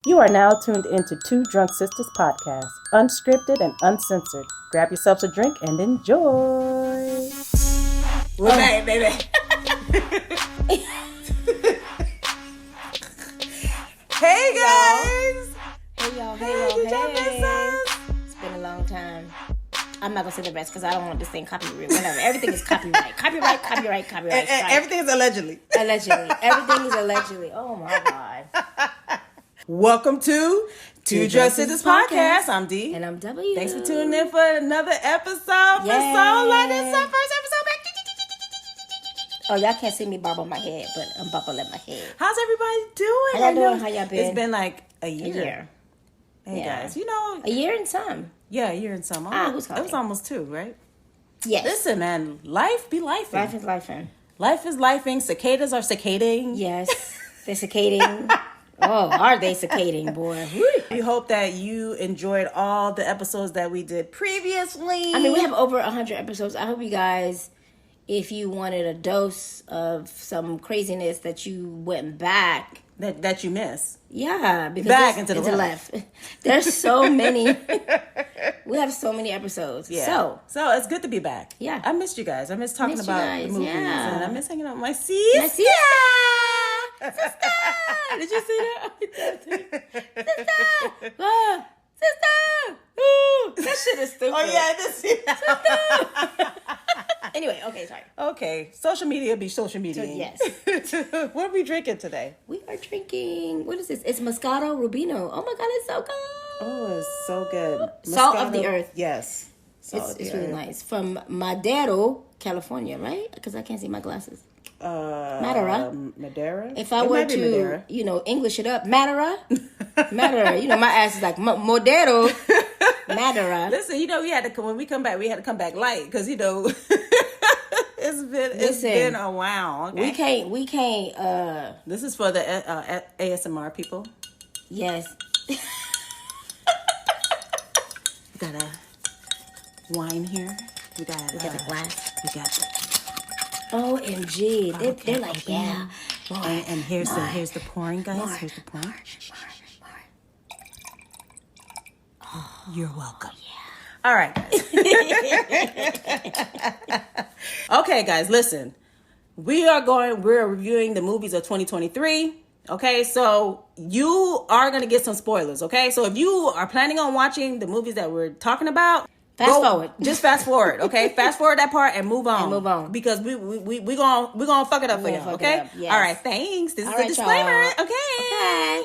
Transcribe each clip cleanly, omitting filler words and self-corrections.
You are now tuned into Two Drunk Sistas podcast, unscripted and uncensored. Grab yourselves a drink and enjoy. We're back, baby. Hey guys! Hey y'all, Did y'all miss us? It's been a long time. I'm not gonna say the rest because I don't want this thing copyright. Whatever. Everything is copyright. Copyright. And everything is allegedly. Allegedly. Everything is allegedly. Oh my God. Welcome to Two Drunk Sistas podcast. I'm D. And I'm W. Thanks for tuning in for another episode. Yay. For so long. This is our first episode back. Oh, y'all can't see me bobble my head, but I'm bobbling my head. How's everybody doing? How y'all doing? How y'all been? It's been like a year. A year. Hey Yeah. guys, you know. A year and some. Yeah, a year and some. Who's It was almost 2, right? Yes. Listen, man, life be lifing. Life is lifing. Life is lifing. Cicadas are cicading. Yes. They're cicading. Oh, are they cicading, boy? We hope that you enjoyed all the episodes that we did previously. I mean, we have over 100 episodes. I hope you guys, if you wanted a dose of some craziness, that you went back. that you miss. Yeah, because Back into the left. There's so many. We have so many episodes. Yeah. So it's good to be back. Yeah. I missed you guys. I miss talking Missed you about guys, the movies. yeah. And I miss hanging out with my sis. My sister! Sister! Did you see that? Sister! Ah, sister! Ooh, that shit is stupid. Oh, yeah, I did see that. Anyway, okay, sorry. Okay. Social media be social media. Yes. What are we drinking today? We are drinking, what is this? It's Moscato Rubino. Oh my God, it's so good. Oh, it's so good. Salt of Moscato- the earth. Yes. Salt of the It's really earth. nice. From Madero, California, right? Because I can't see my glasses. Madeira. Madeira. If I It were might be to, Madeira. English it up, Madeira. Madeira. My ass is like Modero. Madeira. Listen, we had to come when we come back. We had to come back light because it's been a while. Okay? We can't. This is for the ASMR people. Yes. We got a wine here. We got the glass. We got the, OMG. They're like, open. yeah. More, and here's the pouring, guys. more, Here's the pouring. more. You're welcome. All right, guys. Okay, guys, listen. We're reviewing the movies of 2023. Okay, so you are going to get some spoilers. Okay, so if you are planning on watching the movies that we're talking about, Fast forward. Just fast forward. Okay, fast forward that part and move on. Because we gonna fuck it up for We're y'all. gonna fuck it Okay. up, yes. All right. Thanks. This is All a right, disclaimer. y'all. Okay.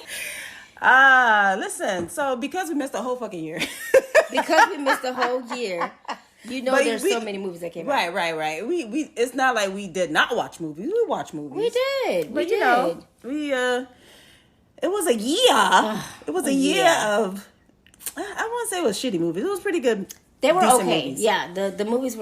Okay. Listen. So because we missed a whole fucking year. Because we missed the whole year, But there's so many movies that came out. Right. We it's not like we did not watch movies. We watched movies. We did. But We did. it was a year. It was a year year. of. I won't say it was shitty movies. It was pretty good. They were decent okay. movies. Yeah, the movies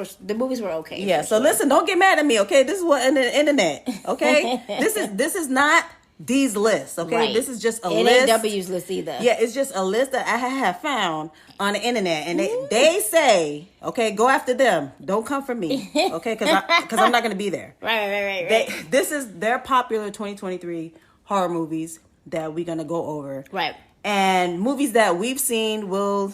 were okay. Yeah. for So sure. listen, don't get mad at me. Okay, this is what in the internet. Okay, this is not these lists. Okay, Right. this is just a It list. ain't W's list either. Yeah, it's just a list that I have found on the internet, and they say, okay, go after them. Don't come for me, okay? Because I'm not gonna be there. Right. This is their popular 2023 horror movies that we're gonna go over. Right. And movies that we've seen, we'll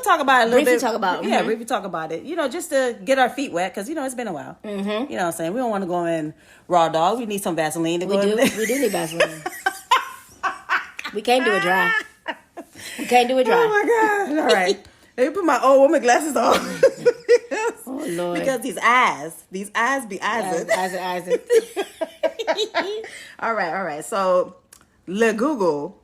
talk about it a little briefly bit. talk about, Yeah, mhm. briefly talk about it. Just to get our feet wet, because it's been a while. Mm-hmm. You know what I'm saying? We don't want to go in raw dog. We need some Vaseline to We go do. in there. We do need Vaseline. We can't do it dry. We can't do it dry. Oh my god! All right, let me put my old woman glasses on. Oh Lord. Because these eyes be eyes. Eyes. All right. So, Le Google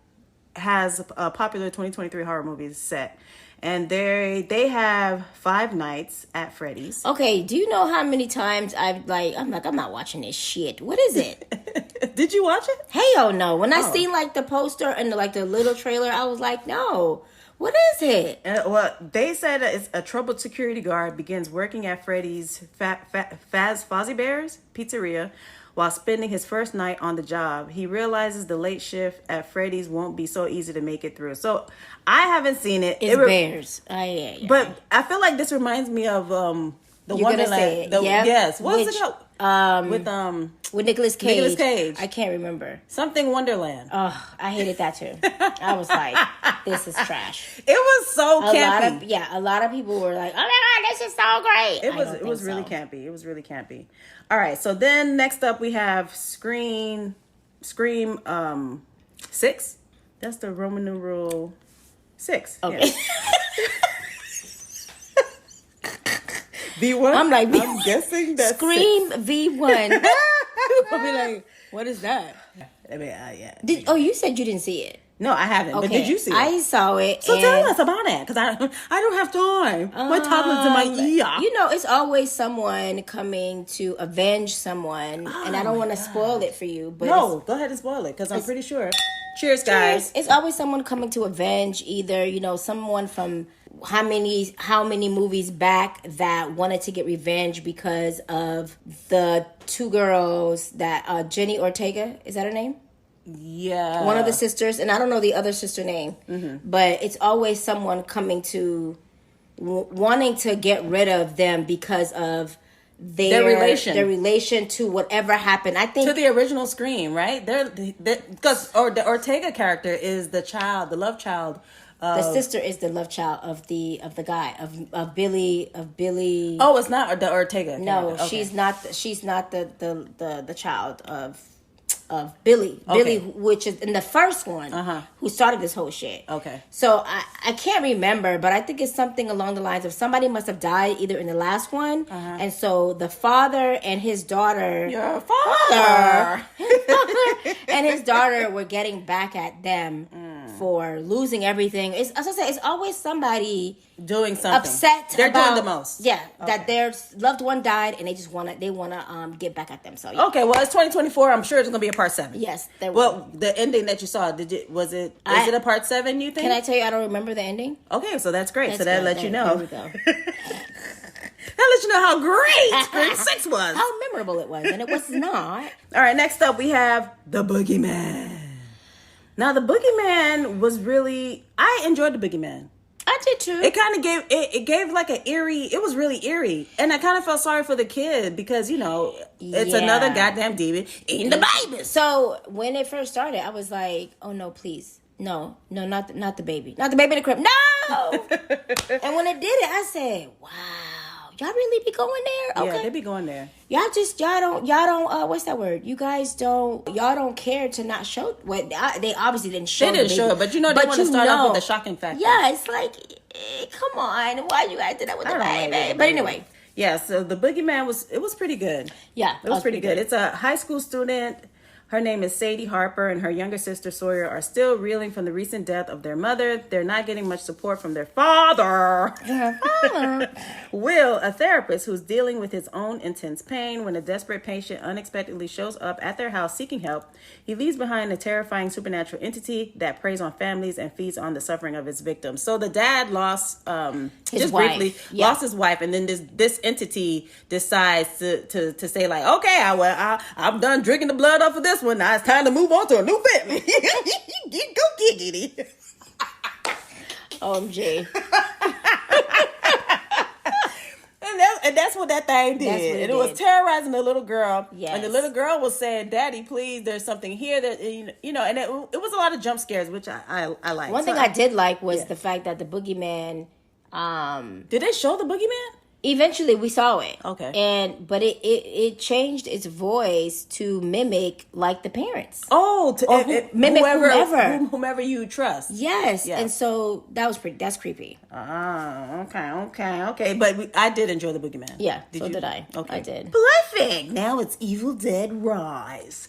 has a popular 2023 horror movies set, and they have Five Nights at Freddy's. Okay, do you know how many times I'm not watching this shit. What is it? Did you watch it? Hell no. When I Oh. seen the poster and the little trailer, I was like, no. What is it? Well, they said that it's a troubled security guard begins working at Freddy's Fazzy Bear's Pizzeria while spending his first night on the job. He realizes the late shift at Freddy's won't be so easy to make it through. So I haven't seen it. It's bears. Yeah. But I feel like this reminds me of the You're gonna say Wonderland. it. Yep. Yes. What's Which- it called? With Nicolas Cage. Nicolas Cage. I can't remember. Something Wonderland. Oh, I hated that too. I was like, this is trash. It was so campy. A lot of people were like, oh my God, this is so great. It was really campy. It was really campy. All right, so then next up we have Scream 6. That's the Roman numeral 6. Okay. Yeah. V1? I'm like, I'm guessing that's Scream 6. V1. I'll be like, what is that? I mean, yeah. You said you didn't see it. No, I haven't. Okay. But did you see it? I saw it. So tell us about it, because I don't have time. My tablet's in my ear. It's always someone coming to avenge someone, and I don't want to spoil it for you. But no, go ahead and spoil it, because I'm pretty sure. Cheers, guys. It's always someone coming to avenge either, someone from how many movies back that wanted to get revenge because of the two girls that Jenny Ortega, is that her name? Yeah. One of the sisters, and I don't know the other sister name, but it's always someone coming to wanting to get rid of them because of their relation to whatever happened. I think to the original Scream, right? Because the Ortega character is the love child. The sister is the love child of the guy of Billy. Oh, it's not the Ortega. No, okay. she's not the child of Billy. Okay. Billy, which is in the first one, who started this whole shit. Okay. So I can't remember, but I think it's something along the lines of somebody must have died either in the last one, and so the father and his daughter, your father and his daughter were getting back at them for losing everything. As I say, it's always somebody doing something upset. They're doing the most. Yeah, that their loved one died, and they just want to get back at them. So yeah. Okay, well, it's 2024. I'm sure it's gonna be a part 7. Yes, there will. Well, the ending that you saw, is it a part 7? You think? Can I tell you? I don't remember the ending. Okay, so that's great. So that lets you know. There we go. That lets you know how great Scream 6 was. How memorable it was, and it was not. All right, next up we have The Boogeyman. Now, The Boogeyman was really... I enjoyed The Boogeyman. I did too. It kind of gave... It gave like an eerie... It was really eerie. And I kind of felt sorry for the kid because, it's another goddamn demon eating the baby. So, when it first started, I was like, oh, no, please. No, not the baby. Not the baby in the crib. No! And when it did it, I said, wow. Y'all really be going there? Okay. Yeah, they be going there. Y'all don't, what's that word? You guys y'all don't care to not show, they obviously didn't show They didn't show it, but they want to start off with the shocking factor. Yeah, it's like, come on, why you guys did that with the baby? But anyway. Yeah, so The Boogeyman was pretty good. Yeah. It was pretty good. It's a high school student. Her name is Sadie Harper, and her younger sister Sawyer are still reeling from the recent death of their mother. They're not getting much support from their father. Will, a therapist who's dealing with his own intense pain. When a desperate patient unexpectedly shows up at their house seeking help, he leaves behind a terrifying supernatural entity that preys on families and feeds on the suffering of its victims. So the dad lost, his wife. Briefly, lost his wife, and then this entity decides to say like, okay, I'm done drinking the blood off of this one. Now it's time to move on to a new family. Go giggity. OMG. And that's what that thing did. And it was terrorizing the little girl. Yes. And the little girl was saying, Daddy, please, there's something here that, and it was a lot of jump scares, which I liked. One thing I did like was the fact that the boogeyman... did they show the boogeyman? Eventually, we saw it. Okay. But it changed its voice to mimic like the parents. Oh, mimic whomever you trust. Yes. And so that's creepy. Okay. But I did enjoy the boogeyman. Yeah. Did I. Okay. I did. Perfect. Now it's Evil Dead Rise.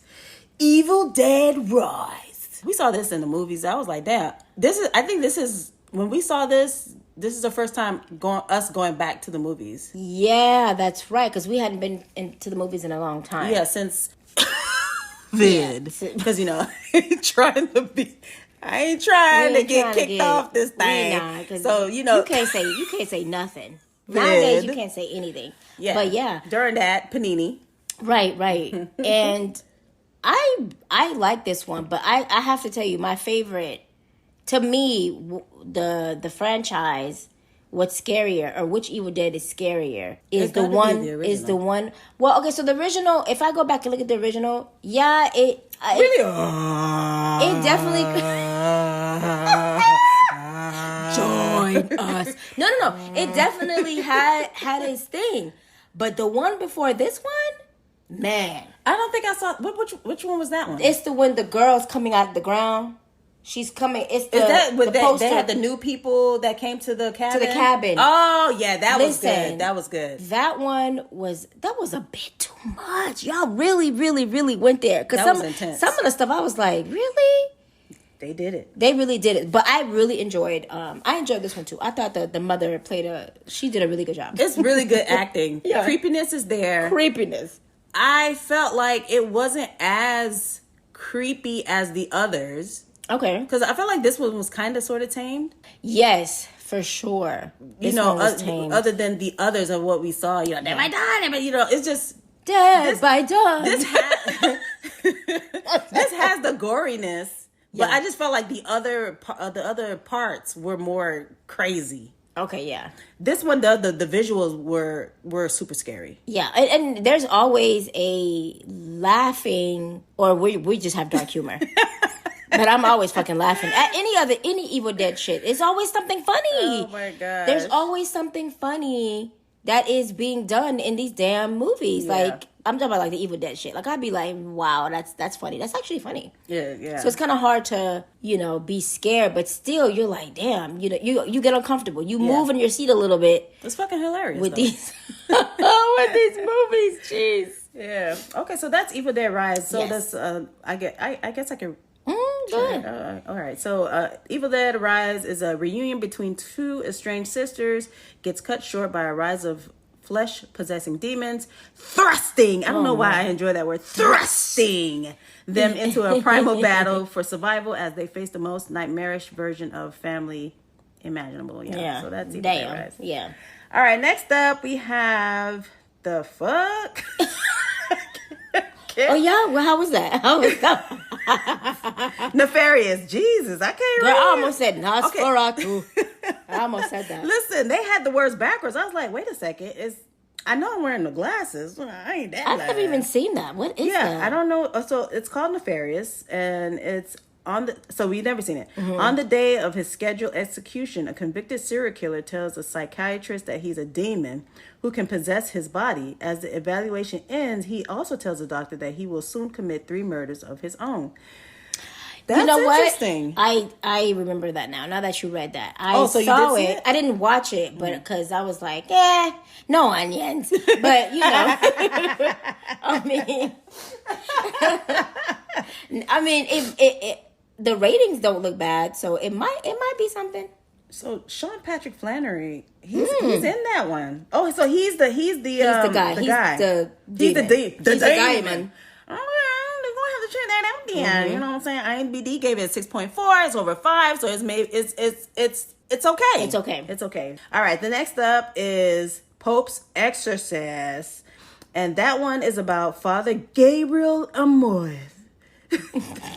Evil Dead Rise. We saw this in the movies. I was like, damn. I think this is when we saw this. This is the first time going back to the movies. Yeah, that's right. Because we hadn't been into the movies in a long time. Yeah, since vid. Because I ain't trying to get kicked off this thing. So you can't say nothing. Nowadays you can't say anything. Yeah, but yeah, during that panini. Right. And I like this one, but I have to tell you, my favorite. To me, the franchise what's scarier or which Evil Dead is scarier is It's the gotta be one the is the original. one. Well, okay, so the original. If I go back and look at the original, yeah, it definitely join us. No. It definitely had its thing, but the one before this one, man, I don't think I saw which one was that one? it's the one the girl's coming out of the ground. She's coming. It's the Is that with the poster. they had the new people that came to the cabin? To the cabin. Oh yeah, that was Listen, good. That was good. That one was a bit too much. Y'all really went there because That was intense. some of the stuff I was like, really? They did it. They really did it. But I really enjoyed. I enjoyed this one too. I thought the mother she did a really good job. It's really good acting. Yeah. Creepiness is there. Creepiness. I felt like it wasn't as creepy as the others. Okay. Because I felt like this one was kind of sort of tamed. Yes, for sure. This one was tamed. Other than the others of what we saw, you know, they might die, but you know, it's just Dead by dawn. this has the goriness, but I just felt like the other parts were more crazy. Okay, yeah. This one, the visuals were super scary. Yeah, and there's always a laughing, or we just have dark humor. But I'm always fucking laughing at any Evil Dead shit. It's always something funny. Oh my god! There's always something funny that is being done in these damn movies. Yeah. Like I'm talking about like the Evil Dead shit. Like I'd be like, wow, that's funny. That's actually funny. Yeah. So it's kind of hard to be scared, but still you're like, damn, you get uncomfortable. You move in your seat a little bit. It's fucking hilarious with though. these with these movies. Jeez. Yeah. Okay, so that's Evil Dead Rise. So Yes. that's I guess I can. Go ahead. All right. So Evil Dead Rise is a reunion between two estranged sisters. Gets cut short by a rise of flesh possessing demons, thrusting. I don't know why I enjoy that word. Thrusting them into a primal battle for survival as they face the most nightmarish version of family imaginable. Yeah. So that's Evil Dead Rise. Yeah. All right. Next up, we have the fuck. Oh yeah, well, how was that? How was that? Nefarious. Jesus, I can't Girl, read. I almost said Nosferatu. I almost said that. Listen, they had the words backwards. I was like, wait a second. I know I'm wearing the glasses. I ain't that I've bad. never even seen that. What is that? I don't know. So it's called Nefarious, and it's so we've never seen it. On the day of his scheduled execution, a convicted serial killer tells a psychiatrist that he's a demon who can possess his body. As the evaluation ends, he also tells the doctor that he will soon commit 3 murders of his own. That's interesting. I remember that now. Now that you read that, So you saw did see it. I didn't watch it, but because I was like, no onions. But I mean, if the ratings don't look bad, so it might be something. So Sean Patrick Flannery, he's in that one. Oh, so he's the guy. He's the demon. Oh, they're gonna have to check that out then. You know what I'm saying? IMDb gave it a 6.4. It's over 5, so it's okay. It's okay. It's okay. All right. The next up is Pope's Exorcist, and that one is about Father Gabriel Amorth.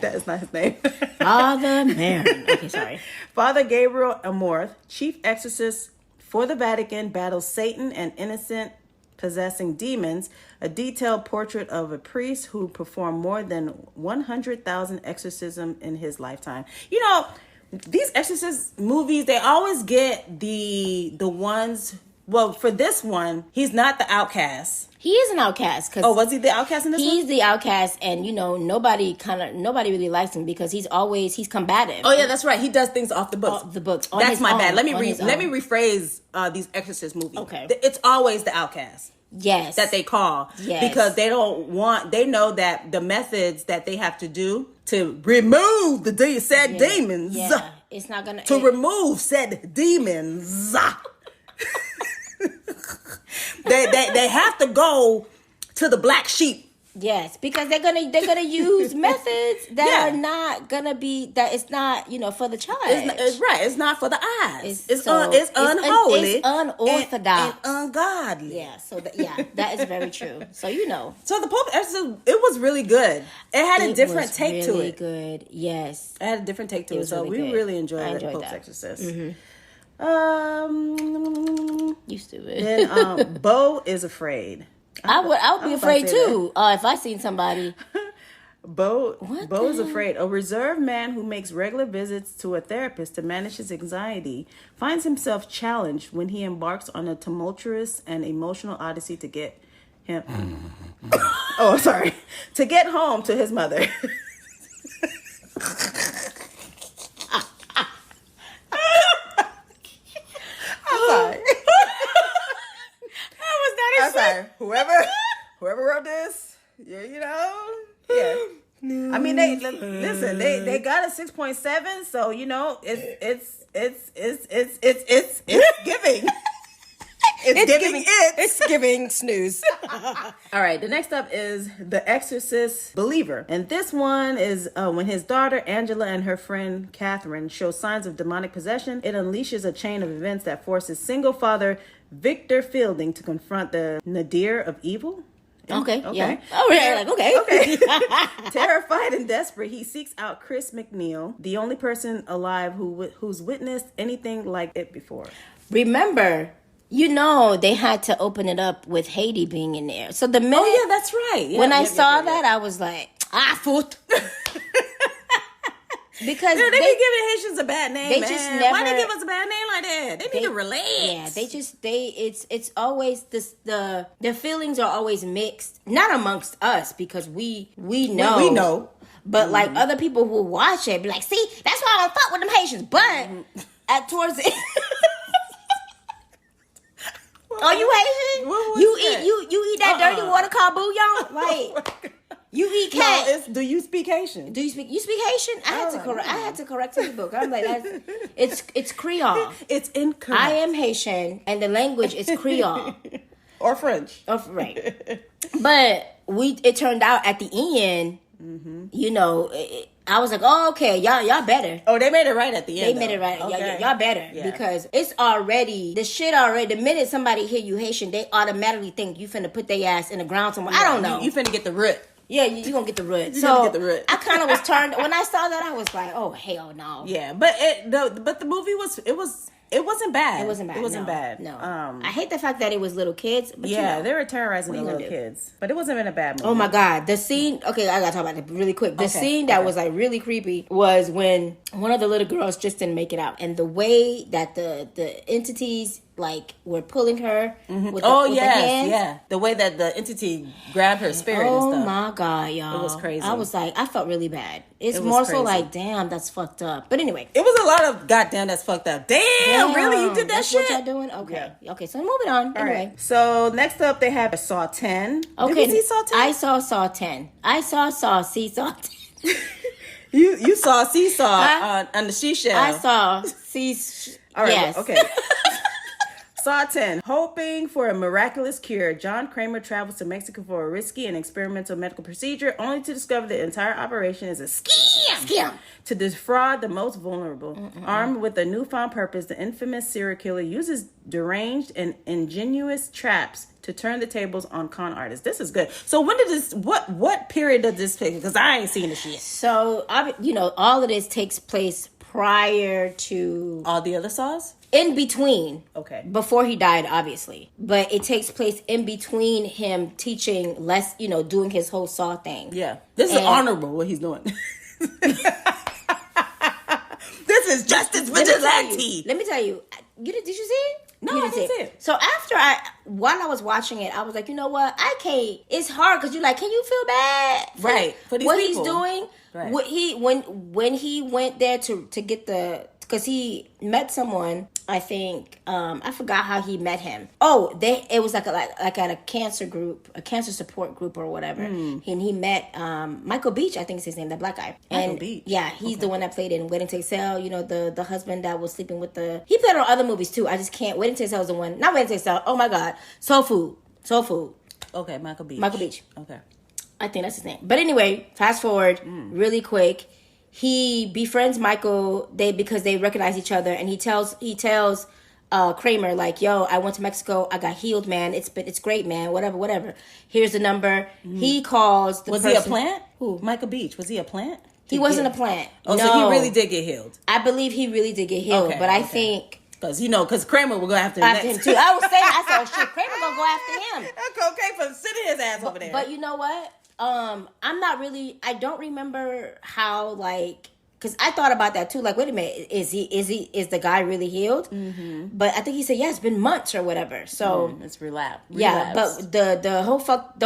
That is not his name. Father Mary. Okay, sorry. Father Gabriel Amorth, chief exorcist for the Vatican, battles Satan and innocent possessing demons. A detailed portrait of a priest who performed more than 100,000 exorcisms in his lifetime. You know, these exorcist movies, they always get the ones. Well, for this one, he's not the outcast. He is an outcast. Was he the outcast in this one? He's the outcast, and nobody really likes him because he's combative. Oh yeah, that's right. He does things off the books. That's my bad. Let me rephrase these exorcist movies. Okay. It's always the outcast. Yes. That they call. Yes. Because they know that the methods that they have to do to remove the said demons. Yeah. It's not gonna remove said demons. They have to go to the black sheep. Yes, because they're gonna use methods that are not gonna be that. It's not for the child. It's right. It's not for the eyes. It's unholy. It's unorthodox and ungodly. Yeah. So that is very true. So So the Pope Exorcism, it was really good. It had a different take to it. Good. Yes. It had a different take to it. So we really enjoyed the Pope's Exorcist. You stupid. Then Bo is afraid. I would be afraid too if I seen somebody. Bo is afraid. A reserved man who makes regular visits to a therapist to manage his anxiety finds himself challenged when he embarks on a tumultuous and emotional odyssey to get him. To get home to his mother. I'm sorry. Whoever wrote this, yeah. I mean, they got a 6.7, so it's giving. It's giving snooze. All right, the next up is The Exorcist Believer. And this one is when his daughter Angela and her friend Catherine show signs of demonic possession. It unleashes a chain of events that forces single father Victor Fielding to confront the nadir of evil. Okay. Yeah. Oh, really? Okay. Terrified and desperate, he seeks out Chris McNeil, the only person alive who's witnessed anything like it before. Remember, they had to open it up with Haiti being in there. So the minute... Oh, yeah, that's right. Yeah, when I saw that, I was like, foot. Because they be giving Haitians a bad name, they man. Just never, why they give us a bad name like that? They need to relax. Yeah, it's always this, the feelings are always mixed. Not amongst us, because we know. We know. But like other people who watch it be like, see, that's why I don't fuck with them Haitians. But at towards the oh, you Haitian? You eat that dirty water called bouillon? Like you eat cat. No, do you speak Haitian? You speak Haitian? I had to correct his book. I'm like, it's Creole. It's incorrect. I am Haitian, and the language is Creole or French. Right. But it turned out at the end, I was like, oh, okay, y'all better. Oh, they made it right at the end. They made it right. Okay. Y'all better. Yeah. Because it's already, the minute somebody hear you Haitian, they automatically think you finna put their ass in the ground somewhere. Yeah, I don't know. You finna get the root. Yeah, you gonna get the root. Get the root. I kind of was turned, when I saw that, I was like, oh, hell no. Yeah, but the movie it wasn't bad. It wasn't bad. No. I hate the fact that it was little kids. But they were terrorizing the little kids. But it wasn't even a bad movie. Oh my God. The scene, okay, I gotta talk about it really quick. The scene that was like really creepy was when one of the little girls just didn't make it out. And the way that the entities like were pulling her with the hands. Yeah. The way that the entity grabbed her spirit and stuff. Oh my God, y'all. It was crazy. I was like, I felt really bad. It's more so like, damn, that's fucked up. But anyway. It was a lot of goddamn that's fucked up. Damn, really? You did that that's shit? What y'all doing? Okay. Yeah. Okay, so moving on. All anyway. Right. So next up they have Saw 10. Okay. Did you see Saw 10? I saw Saw 10. I saw Seesaw 10. You saw Seesaw on the seashell. I saw Seesaw. All right. Yes. Okay. Saw 10. Hoping for a miraculous cure, John Kramer travels to Mexico for a risky and experimental medical procedure, only to discover the entire operation is a scam to defraud the most vulnerable. Armed with a newfound purpose, the infamous serial killer uses deranged and ingenious traps to turn the tables on con artists. This is good. So when did this? What period did this take? Because I ain't seen the shit. So all of this takes place prior to all the other Saws. In between. Okay. Before he died, obviously. But it takes place in between him teaching doing his whole Saw thing. Yeah. This is honorable what he's doing. This is justice vigilante. Let me tell you. Did you see it? No, I didn't see it. So while I was watching it, I was like, you know what? I can't. It's hard because you're like, can you feel bad? Right. For these what people. He's doing. Right. When he went there to get because he met someone, I think, I forgot how he met him. Oh, it was like at a cancer group, a cancer support group or whatever. And he met Michael Beach, I think is his name, that black guy. Michael Beach. Yeah, he's the one that played in Waiting to Exhale. the husband that was sleeping with he played on other movies too. I just can't. Waiting to Exhale is the one. Not Waiting to Exhale. Oh my God, Soul Food. Okay, Michael Beach. Okay. I think that's his name. But anyway, fast forward really quick. He befriends Michael because they recognize each other, and he tells Kramer like, "Yo, I went to Mexico. I got healed, man. It's great, man. Whatever. Here's the number." He calls the person. Was he a plant? Who? Michael Beach. Was he a plant? He wasn't a plant. Oh, no. So he really did get healed. I believe he really did get healed, but I think Because Kramer will go after him After him next. too. I was saying, I said, oh shit, Kramer gonna go after him. That's okay for sitting his ass over there. But you know what? I don't remember how, like, because I thought about that too. Like, wait a minute, is the guy really healed? Mm-hmm. But I think he said, yeah, it's been months or whatever. So it's relapse. Yeah, but the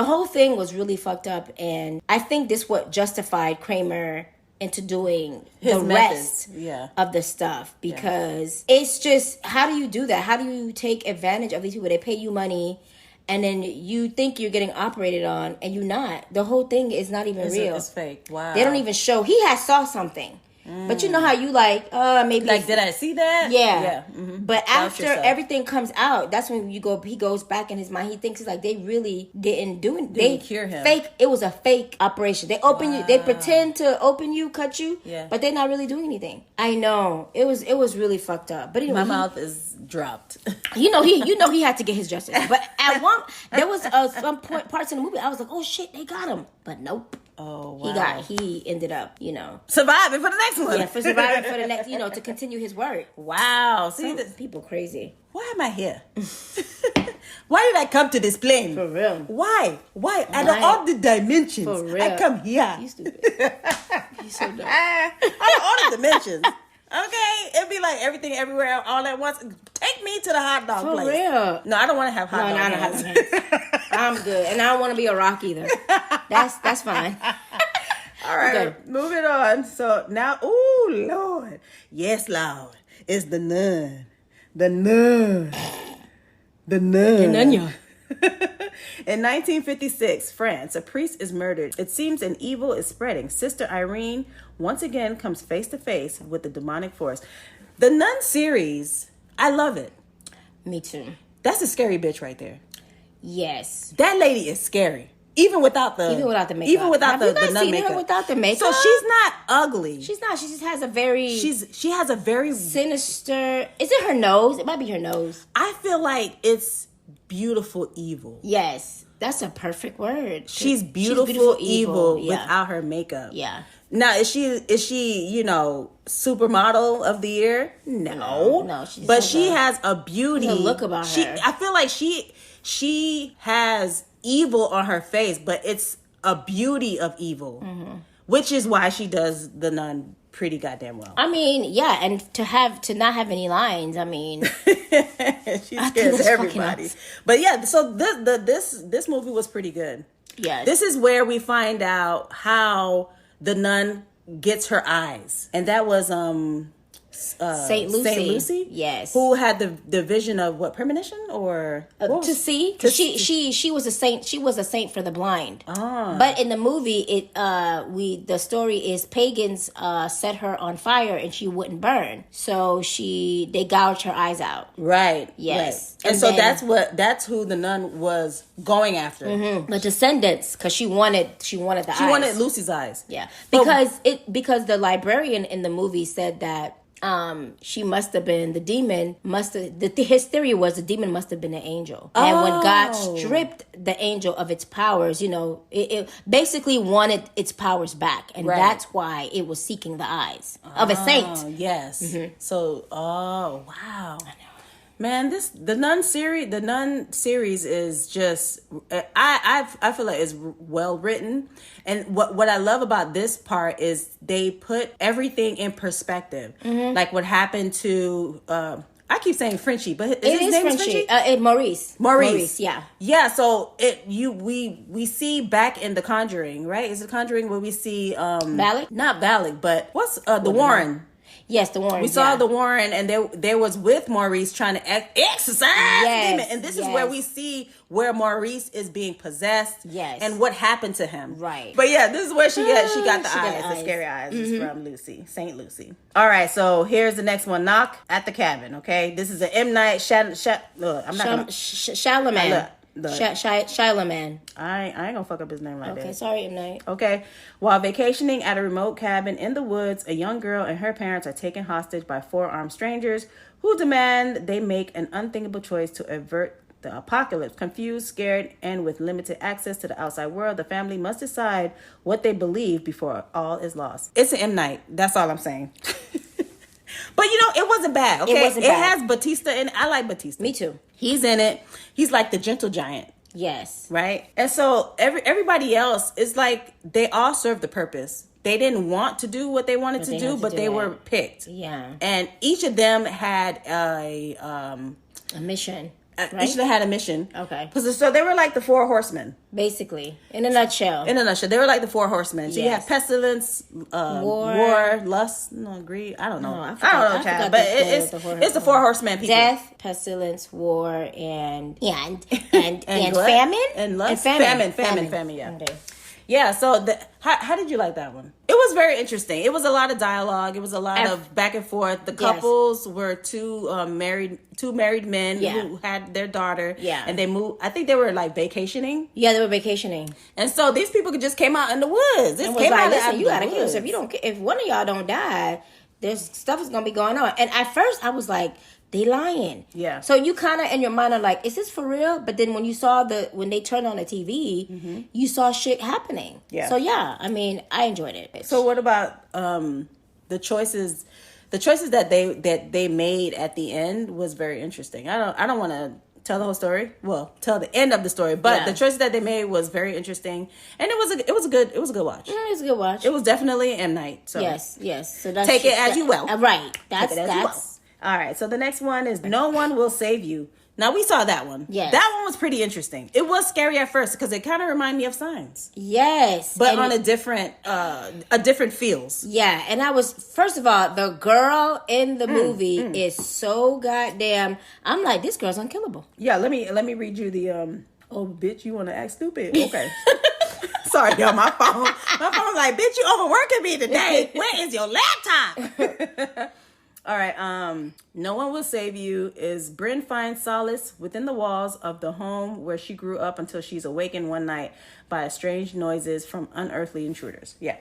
whole thing was really fucked up, and I think this what justified Kramer into doing His the methods. rest of the stuff, because it's just, how do you do that? How do you take advantage of these people? They pay you money, and then you think you're getting operated on, and you're not. The whole thing is not even real. It's fake. Wow. They don't even show. He saw something. But you know how you maybe like, did I see that? Yeah. Mm-hmm. But after everything comes out, that's when he goes back in his mind. He thinks it's like they really didn't do it. They cure him. It was a fake operation. They open you. They pretend to open you, cut you. Yeah. But they're not really doing anything. I know. It was really fucked up. But anyway, my mouth is dropped. He had to get his justice. But there was some parts in the movie I was like, oh shit, they got him. But nope. Oh, wow. He ended up, surviving for the next one. Yeah, for surviving for the next, to continue his work. Wow. See, People crazy. Why am I here? Why did I come to this plane? For real. Why? Out of all the dimensions, For real. I come here. You stupid. You so dumb. Out of all the dimensions. Okay, it'd be like everything everywhere all at once. Take me to the hot dog place. For real. No, I don't want to have hot dog. No, I don't have hands. I'm good, and I don't want to be a rock either. That's fine. All right, okay. Moving on. So now, oh Lord, yes, Lord, it's the nun. The nun. In 1956, France, a priest is murdered. It seems an evil is spreading. Sister Irene once again comes face to face with the demonic force. The Nun series, I love it. Me too. That's a scary bitch right there. Yes. That lady is scary. Even without the makeup. Even without the nun makeup. Her without the makeup? So she's not ugly. She's not. She just has a very... She has a very... sinister... Is it her nose? It might be her nose. I feel like it's beautiful evil. Yes. That's a perfect word. She's beautiful evil yeah. without her makeup. Yeah. Now, is she supermodel of the year? No. But she has a beauty. There's a look about her. I feel like she has evil on her face, but it's a beauty of evil, which is why she does the nun pretty goddamn well. I mean, yeah, and to not have any lines, I mean, she scares everybody. But yeah, so this movie was pretty good. Yeah, this is where we find out how the nun gets her eyes, and that was Saint Lucy. Yes. Who had the vision of what, premonition or to see? Because she was a saint. She was a saint for the blind. But in the movie, the story is pagans set her on fire and she wouldn't burn, so they gouged her eyes out. Right. Yes. Right. And so that's who the nun was going after. Mm-hmm. The descendants, because she wanted the eyes. She wanted Lucy's eyes. Yeah. Because the librarian in the movie said that she must have been, his theory was the demon must have been an angel. And when God stripped the angel of its powers, it basically wanted its powers back. And that's why it was seeking the eyes of a saint. Yes. Mm-hmm. So, wow. I know. Man, the Nun series is just, I feel like it's well written. And what I love about this part is they put everything in perspective. Mm-hmm. Like what happened to, I keep saying Frenchie, but his name is Frenchie? Maurice, yeah. Yeah, so we see back in The Conjuring, right? Is it Conjuring where we see... Valak? Not Valak, but what's the Warren? Yes, the Warren. We saw the Warren, and there was with Maurice trying to exorcise the demon. And this is where we see where Maurice is being possessed. Yes. And what happened to him. Right. But yeah, this is where she got the eyes. The scary eyes is from Lucy, Saint Lucy. All right, so here's the next one. Knock at the Cabin. Okay, this is an M. Night Shyamalan. Shyamalan. I ain't gonna fuck up his name like that. Okay, sorry, M. Night. Okay. While vacationing at a remote cabin in the woods, a young girl and her parents are taken hostage by 4 armed strangers who demand they make an unthinkable choice to avert the apocalypse. Confused, scared, and with limited access to the outside world, the family must decide what they believe before all is lost. It's an M. Night. That's all I'm saying. But it wasn't bad. Okay, It wasn't bad. has Batista in it. I like Batista. Me too. He's in it. He's like the gentle giant. Yes. Right? And so everybody else is like, they all serve the purpose. They didn't want to do what they wanted to do, but they were picked. Yeah. And each of them had a mission. Each of them had a mission. Okay. So they were like the four horsemen. Basically. In a nutshell. They were like the four horsemen. So you Yes. have pestilence, war, lust, greed. I don't know. I don't know, child. But it's the four horsemen people. Death, pestilence, war, and famine? And lust. And Famine, yeah. Okay. Yeah, so how did you like that one? It was very interesting. It was a lot of dialogue. It was a lot of back and forth. The couples were two married men who had their daughter. Yeah. And they moved. I think they were like vacationing. Yeah, they were vacationing. And so these people just came out in the woods. And was like, listen, you gotta kill yourself. If one of y'all don't die, there's stuff is gonna be going on. And at first I was like, they lying. Yeah. So you kind of in your mind are like, is this for real? But then when you saw when they turned on the TV, you saw shit happening. Yeah. So yeah, I mean, I enjoyed it. So what about the choices? The choices that they made at the end was very interesting. I don't want to tell the whole story. Well, tell the end of the story, but the choices that they made was very interesting, and it was a good watch. Yeah, it was a good watch. It was definitely M. Night. So yes. So that's take it as you will. Right. That's all right. So the next one is No One Will Save You. Now we saw that one. Yes. That one was pretty interesting. It was scary at first because it kind of reminded me of Signs. Yes. But on a different feels. Yeah, and I was, first of all, the girl in the movie is so goddamn, I'm like, this girl's unkillable. Yeah, let me read you the oh bitch, you want to act stupid? Okay. Sorry, y'all, my phone like, bitch, you overworking me today. Where is your laptop? All right, No One Will Save You is Bryn finds solace within the walls of the home where she grew up until she's awakened one night by strange noises from unearthly intruders. Yeah.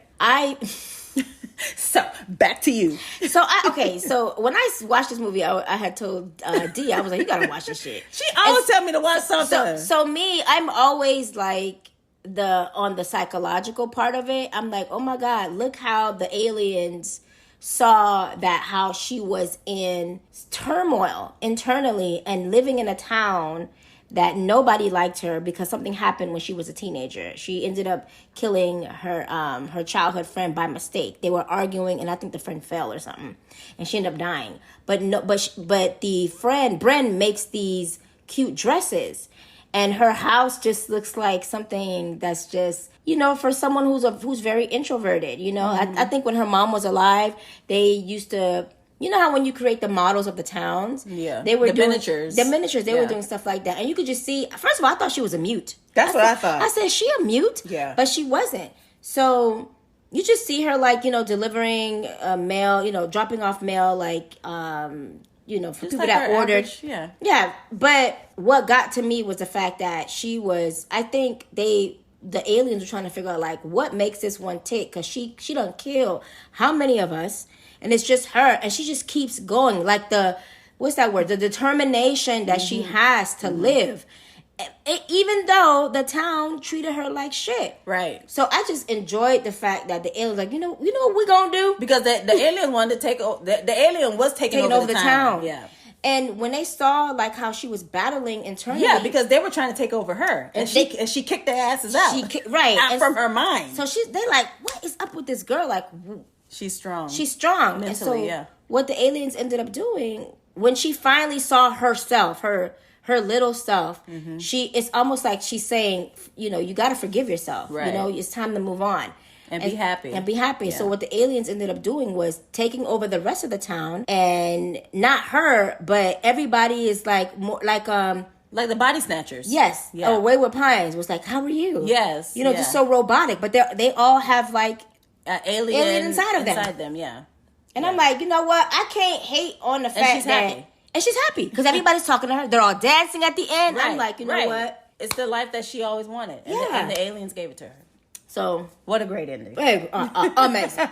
So, back to you. So when I watched this movie, I had told D, I was like, you gotta watch this shit. She always tell me to watch something. So me, I'm always like, on the psychological part of it, I'm like, oh my God, look how the aliens saw that, how she was in turmoil internally and living in a town that nobody liked her because something happened when she was a teenager. She ended up killing her childhood friend by mistake. They were arguing, and I think the friend fell or something, and she ended up dying. But the friend Bren makes these cute dresses, and her house just looks like something that's just, for someone who's very introverted. I think when her mom was alive, they used to. You know how when you create the models of the towns? Yeah. They were doing miniatures. The miniatures, they were doing stuff like that. And you could just see, first of all, I thought she was a mute. That's what I thought. I said, she a mute? Yeah. But she wasn't. So you just see her delivering mail, dropping off mail, for just people like that ordered. Average, yeah. Yeah. But what got to me was the fact that she was, I think the aliens were trying to figure out, what makes this one tick? Because she done kill how many of us? And it's just her, and she just keeps going. What's that word? The determination that she has to live, even though the town treated her like shit. Right. So I just enjoyed the fact that the aliens, you know what we're gonna do? Because the alien wanted to take over. The alien was taking over the town. Yeah. And when they saw how she was battling internally, yeah, because they were trying to take over her, and she kicked their asses out, right, from her mind. So they like, what is up with this girl? She's strong. Mentally, and so what the aliens ended up doing when she finally saw herself, her little self, it's almost like she's saying, you got to forgive yourself. Right. It's time to move on. And be happy. Yeah. So what the aliens ended up doing was taking over the rest of the town, and not her, but everybody is more like the body snatchers. Yes. Yeah. Or Wayward Pines was like, how are you? Yes. Just so robotic, but they all have alien inside of them. Inside them, yeah. And I'm like, you know what? I can't hate on the fact that... And she's happy. Because everybody's talking to her. They're all dancing at the end. Right. I'm like, you know what? It's the life that she always wanted. And the aliens gave it to her. So... What a great ending. Amazing.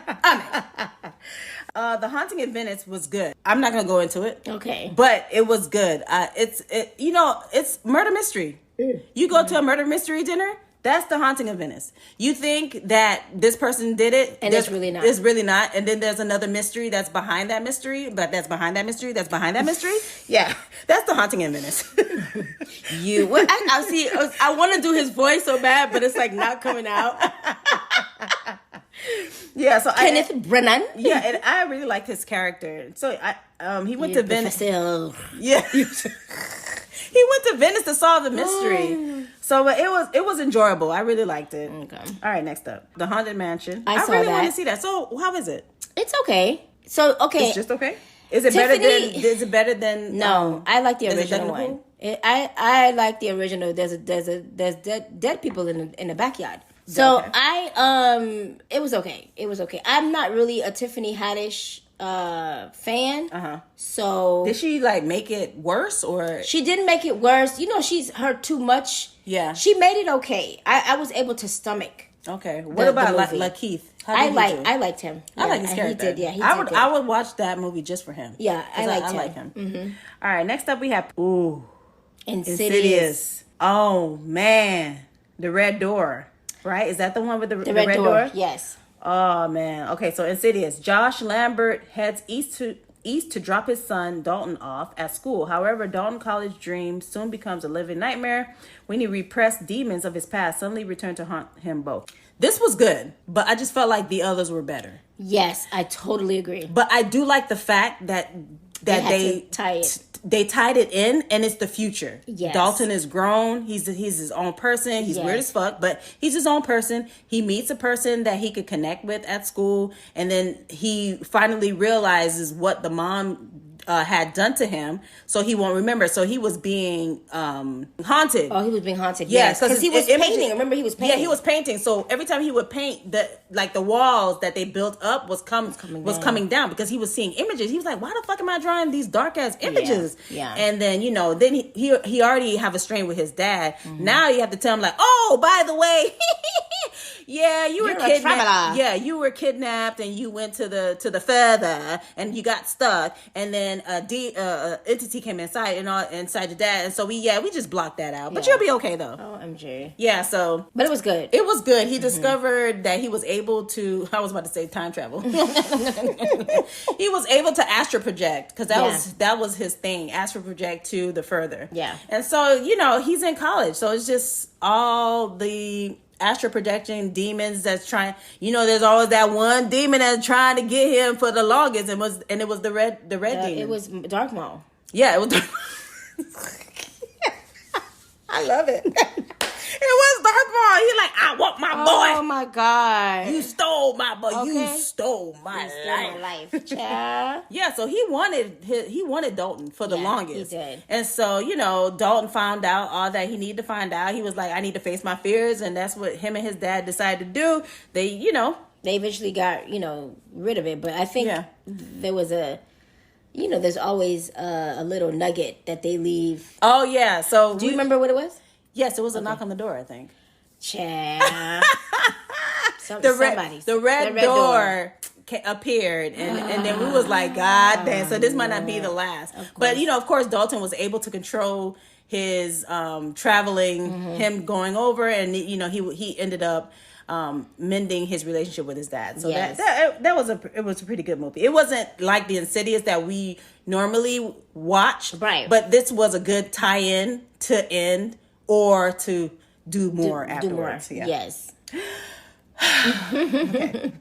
The Haunting in Venice was good. I'm not going to go into it. Okay. But it was good. It's murder mystery. You go to a murder mystery dinner, That's the haunting of Venice. You think that this person did it, and it's really not. It's really not. And then there's another mystery that's behind that mystery, but that's behind that mystery, that's behind that mystery. Yeah, that's the haunting in Venice. I see. I want to do his voice so bad, but it's like not coming out. Yeah, so Kenneth Branagh. Yeah, and I really liked his character. So he went to Venice. Yeah. He went to Venice to solve the mystery. So it was enjoyable. I really liked it. Okay. All right, next up. The Haunted Mansion. I saw really that. want to see that. So how is it? It's okay. So okay. It's just okay? Is it better than No, I like the original one. Pool? I like the original. There's dead people in the backyard. So okay. It was okay. It was okay. I'm not really a Tiffany Haddish fan. So did she like make it worse, or she didn't make it worse? You know, she's heard too much. Yeah, she made it okay. I was able to stomach. Okay, what about Lakeith? I liked him. I like his character. He did. I would watch that movie just for him. Yeah, I like him. Mm-hmm. All right, next up we have Insidious. Oh man, the Red Door. Right? Is that the one with the red door? Yes. Oh man. Okay, so Insidious. Josh Lambert heads east to drop his son Dalton off at school. However, Dalton's college dream soon becomes a living nightmare when he repressed demons of his past suddenly return to haunt him both. This was good, but I just felt like the others were better. Yes, I totally agree. But I do like the fact that they tied it in, and it's the future. Yes. Dalton is grown. He's his own person. He's weird as fuck, but he's his own person. He meets a person that he could connect with at school, and then he finally realizes what the mom had done to him, so he won't remember. So he was being haunted. Oh, he was being haunted. Yes, because he was painting. Remember, he was painting. Yeah, he was painting. So every time he would paint, the walls that they built up was coming down because he was seeing images. He was like, "Why the fuck am I drawing these dark ass images?" Yeah. And then then he already have a strain with his dad. Mm-hmm. Now you have to tell him like, "Oh, by the way." Yeah, you were kidnapped. Yeah, you were kidnapped, and you went to the further, and you got stuck, and then entity came inside inside your dad, and so we just blocked that out. But you'll be okay though. OMG. Yeah, so but it was good. It was good. He discovered that he was able to. I was about to say time travel. He was able to astral project because that was his thing. Astral project to the further. Yeah, and so he's in college, so it's just all the astral projection demons that's trying. There's always that one demon that's trying to get him for the longest, and it was the red demon. It was Dark Maul. Yeah, it was. I love it. It was Dark Maul. He's like, I want my boy. Oh my god! You stole my boy. Okay. You stole my life. Child. Yeah, so he wanted Dalton for the longest. He did. And so Dalton found out all that he needed to find out. He was like, I need to face my fears, and that's what him and his dad decided to do. They eventually got rid of it, but I think there was there's always a little nugget that they leave. Oh yeah. So do you remember what it was? Yes, it was a knock on the door, I think. Child. The red door appeared, and then we was like, God damn, so this might not be the last. But of course Dalton was able to control his traveling, him going over, and he ended up mending his relationship with his dad. So that was a pretty good movie. It wasn't like the Insidious that we normally watch, right? But this was a good tie-in to end or to do more afterwards. Do more. Yeah. Yes. Okay.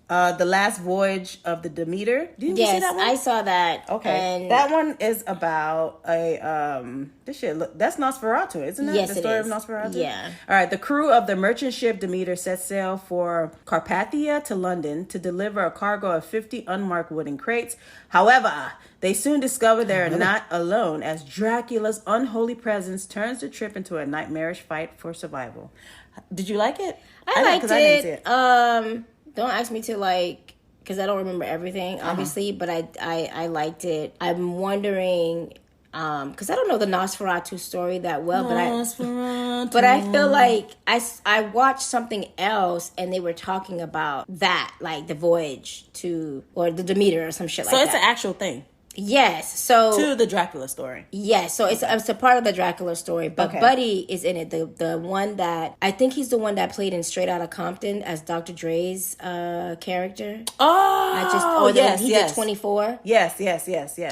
The Last Voyage of the Demeter. Did you see that one? I saw that. Okay, and that one is about that's Nosferatu, isn't it? Yes, the story it of is. Nosferatu. Yeah. All right. The crew of the merchant ship Demeter set sail for Carpathia to London to deliver a cargo of 50 unmarked wooden crates. However, they soon discover they are not alone, as Dracula's unholy presence turns the trip into a nightmarish fight for survival. Did you like it? I liked it. I didn't see it. Don't ask me to because I don't remember everything, obviously, but I liked it. I'm wondering, because I don't know the Nosferatu story that well, but I feel like I watched something else and they were talking about that, like the voyage or the Demeter or some shit like that. So it's an actual thing. Yes. So to the Dracula story. Yes, so it's a part of the Dracula story, but Buddy is in it. The one that I think he's the one that played in Straight Outta Compton as Dr. Dre's character. He did 24. Yes.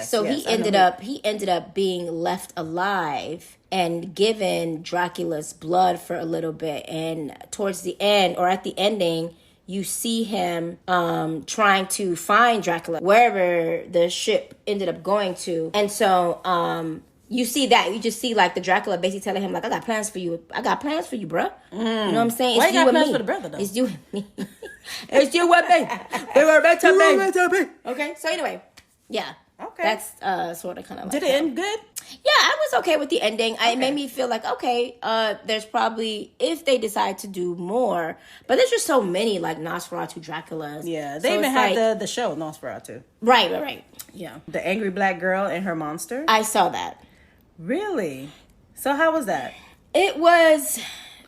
So he ended up being left alive and given Dracula's blood for a little bit, and towards the end or at the ending, you see him trying to find Dracula wherever the ship ended up going to. And so you see that. You just see like the Dracula basically telling him like, I got plans for you. I got plans for you, bro. You know what I'm saying? Why It's you you got and plans me. for the brother, though? It's you and me. It's you and me. They were meant to be. Okay, so anyway, yeah. Okay. That's sort of kind of like Did it end good? Yeah, I was okay with the ending. It made me feel like, okay, there's probably, if they decide to do more, but there's just so many, like, Nosferatu Draculas. Yeah, they so even have the show, Nosferatu. Right. Yeah. The angry black girl and her monster? I saw that. Really? So how was that? It was...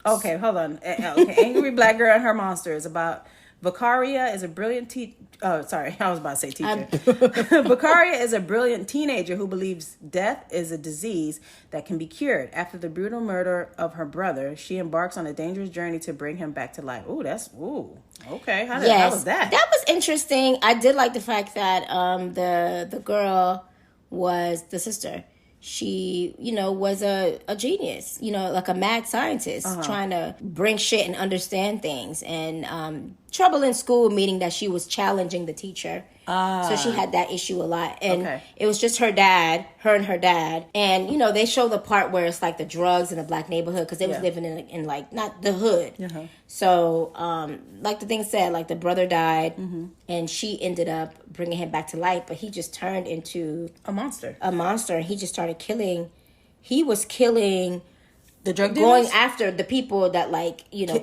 Okay, hold on. Okay, angry black girl and her monster is about... Vicaria is a brilliant I was about to say teacher. Vicaria is a brilliant teenager who believes death is a disease that can be cured. After the brutal murder of her brother, she embarks on a dangerous journey to bring him back to life. Okay. How was that? That was interesting. I did like the fact that the girl was the sister. She, was a genius, like a mad scientist trying to bring shit and understand things. And trouble in school, meaning that she was challenging the teacher. So she had that issue a lot. And it was just her and her dad. And, they show the part where it's like the drugs in the black neighborhood because they was living in like, not the hood. So, like the thing said, like the brother died and she ended up bringing him back to life. But he just turned into a monster. And he just started killing. He was killing... The drug dealers? Going after the people that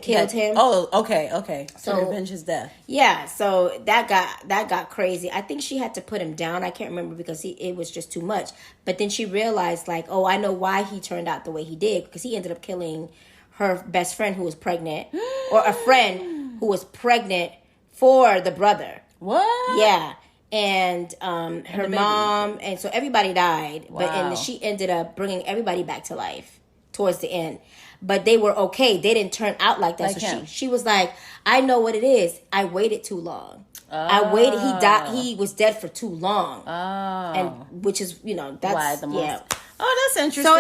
killed him. Oh, okay. So revenge his death. Yeah, so that got crazy. I think she had to put him down. I can't remember because it was just too much. But then she realized like, oh, I know why he turned out the way he did because he ended up killing her best friend who was pregnant or a friend who was pregnant for the brother. What? Yeah. And her mom, and so everybody died. Wow. And she ended up bringing everybody back to life towards the end, but they were okay. They didn't turn out like that. So she was like, I know what it is. I waited too long. I waited. He died. He was dead for too long. And which is that's why the yeah. Oh, that's interesting. So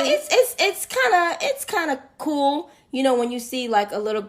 it's kind of cool. When you see like a little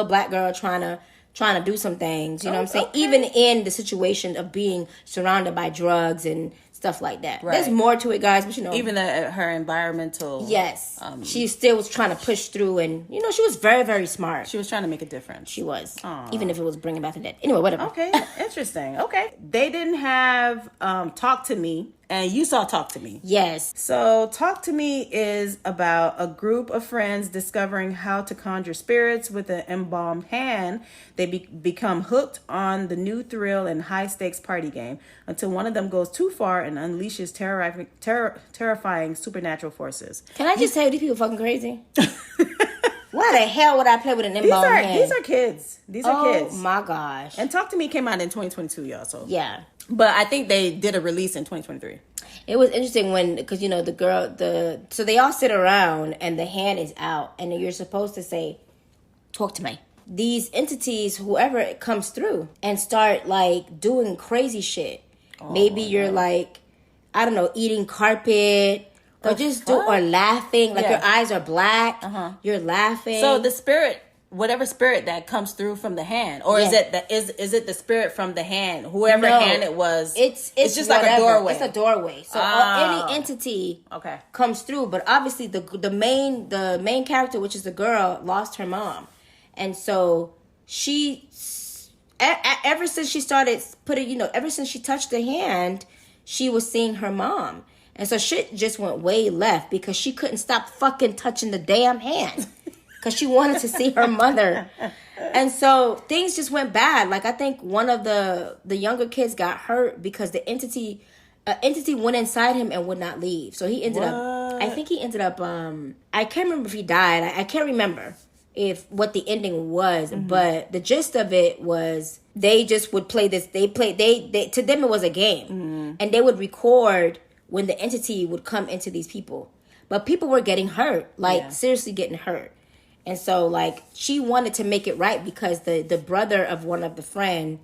black girl trying to do some things. You know what I'm saying? Okay. Even in the situation of being surrounded by drugs and stuff like that. Right. There's more to it, guys, but even her environmental... Yes. She still was trying to push through, and, she was very, very smart. She was trying to make a difference. She was. Aww. Even if it was bringing back the dead. Anyway, whatever. Okay, interesting. Okay. They didn't have Talk to Me, and you saw Talk to Me. Yes. So Talk to Me is about a group of friends discovering how to conjure spirits with an embalmed hand. They become hooked on the new thrill and high-stakes party game until one of them goes too far and unleashes terrifying supernatural forces. Can I just tell you, these people fucking crazy? Why the hell would I play with an embalmed hand? These are kids. These are kids. Oh, my gosh. And Talk to Me came out in 2022, y'all. So yeah. But I think they did a release in 2023. It was interesting because, the girl, so they all sit around and the hand is out and you're supposed to say, talk to me. These entities, whoever it comes through and start like doing crazy shit. Oh, maybe you're like, I don't know, eating carpet or or laughing. Like your eyes are black. You're laughing. So the spirit, whatever spirit that comes through from the hand, or is it the spirit from the hand? Whoever hand it was, it's just whatever. Like a doorway. It's a doorway. So any entity comes through, but obviously the main character, which is the girl, lost her mom, and so she, ever since she started ever since she touched the hand, she was seeing her mom. And so shit just went way left because she couldn't stop fucking touching the damn hand. Because she wanted to see her mother. And so things just went bad. Like I think one of the younger kids got hurt because the entity went inside him and would not leave. So he ended up, I think he ended up, I can't remember if he died. I can't remember what the ending was. Mm-hmm. But the gist of it was they just would play this. They to them it was a game, and they would record when the entity would come into these people. But people were getting hurt, like seriously getting hurt. And so like she wanted to make it right because the brother of one of the friend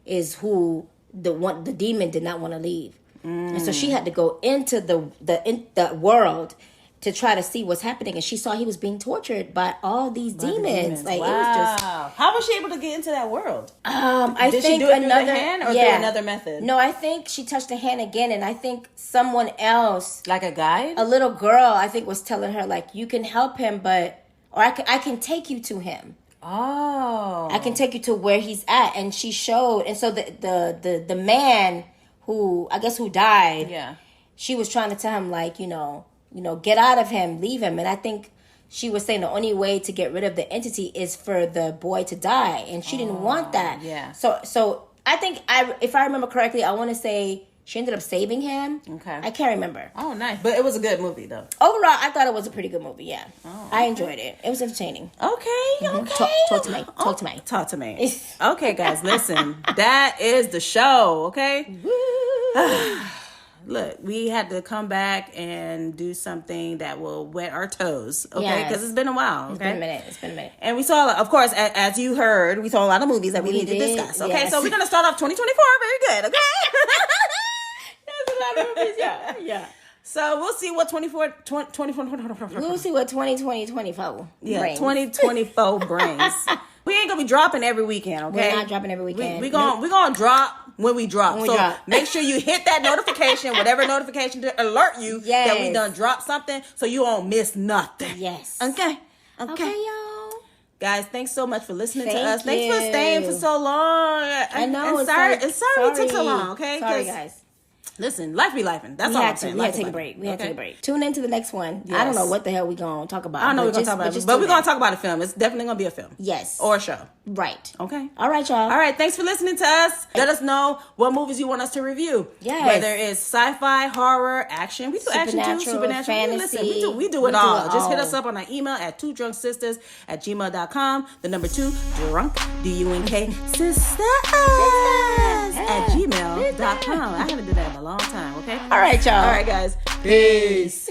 is who the demon did not want to leave. And so she had to go into the world to try to see what's happening, and she saw he was being tortured by all these demons. Like wow. It was just. How was she able to get into that world? I Did think she do it another through the hand or through another method? No, I think she touched the hand again, and I think someone else, like a guide, a little girl, I think was telling her like, you can help him, or I can take you to him. Oh, I can take you to where he's at, and she showed, and so the man who I guess who died, she was trying to tell him like, get out of him, leave him. And I think she was saying the only way to get rid of the entity is for the boy to die. And she didn't want that. Yeah. So I think if I remember correctly, I want to say she ended up saving him. Okay. I can't remember. Oh, nice. But it was a good movie though. Overall, I thought it was a pretty good movie. Yeah. Oh, okay. I enjoyed it. It was entertaining. Okay. Okay. Talk to me. Okay, guys, listen. That is the show. Okay. Look, we had to come back and do something that will wet our toes, okay? Because it's been a while, okay? It's been a minute. And we saw, of course, as you heard, we saw a lot of movies that we need to discuss, okay? Yes. So we're going to start off 2024 very good, okay? There's a lot of movies, yeah. So we'll see what 24 We'll see what 2024 brings. 2024 brings. We ain't going to be dropping every weekend, okay? We're not dropping every weekend. We're going to drop when we drop. Make sure you hit that notification, whatever notification to alert you that we done dropped something so you won't miss nothing. Yes. Okay, y'all. Guys, thanks so much for listening to us. Thanks for staying for so long. I know. And sorry it took so long, okay? Sorry, guys. Listen, life be lifing. That's all I'm saying. We had to take a break. We had to take a break. Tune into the next one. Yes. I don't know what the hell we gonna talk about. I don't know what we're gonna talk about, but we're gonna talk about a film. It's definitely gonna be a film. Yes. Or a show. Right. Okay. All right, y'all. All right. Thanks for listening to us. Let us know what movies you want us to review. Yes. Whether it's sci-fi, horror, action. We do action too. Supernatural. Fantasy. We do it all. Just hit us up on our email at 2drunksisters@gmail.com. The number 2 drunk DUNK sisters at gmail.com. I haven't done that in a long time. Okay. All right, y'all. All right, guys. Peace.